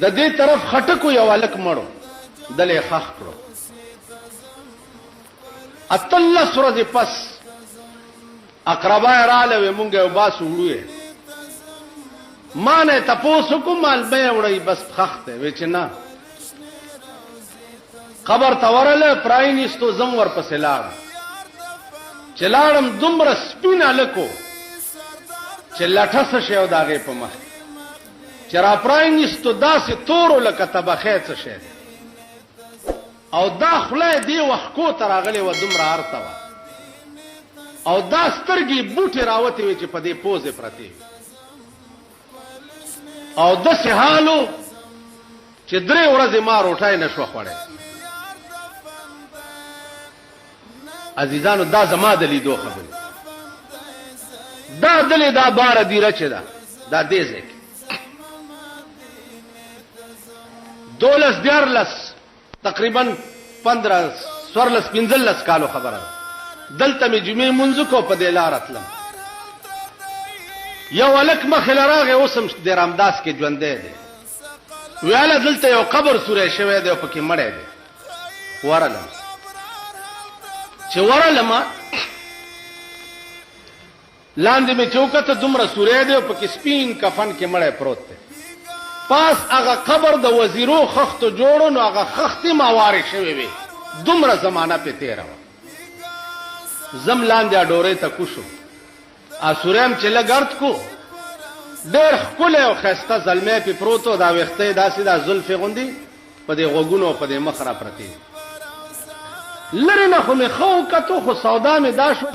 د دې طرف خټکو یو هلک مړو دلې خښ کړو 18 ورځې پس اقربا یې راغله وې مونږ یې وباسو وړو یې ما نه تپوس وکړو مالبه یې وړئ بس خښ دی وی چې نه قبر ته ورغله پرانیستو زم ورپسې لاړم چې لاړم دومره سپین هلک و چې لټه څه شی و د هغې په مخ چې را پرانیستو داسې تورو لکه تبخی څه شی دی او دا خوله یې دې وښکو ته راغلې وه دومره هرته وه او دا سترګې بوټې راوتې وې چې په دې پوزې پرتې وي او داسې حال و چې 3 ورځې ما روټۍ نه شوه خوړی عزیزانو دا زما د لیدو خبرې دا دلې دا باره دیره چې ده دا دې ځای کې 12 14 تقریبا 15 15 کالو خبره ده دلته مې جمعې منځ کو په دې لاره تلم یو هلک مخې له راغی اوس هم د رامداس کې ژوندی دی ویاله دلته یو قبر سوری شوی دی او پکې مړی دی ورغلم چې ورغلم لاندې مې چې وکته دومره سوری دی او پکې سپین کفن کې مړی پروت دی پاس هغه قبر د وزیرو خښتو جوړو نو هغه خښتې ماوارې شوې وې دومره زمانه پې تېره وه زم لاندې ډورۍ ته کوشو سوریم چې لږ ارد کو ډېر ښکلی او ښایسته زلمی پې پروت و دا ویښته یې داسې دا زلفې غوندې په دې غوږونو او په دې مخ را پرتې لرې نه خو مې ښه وکتو خو سودا مې دا شو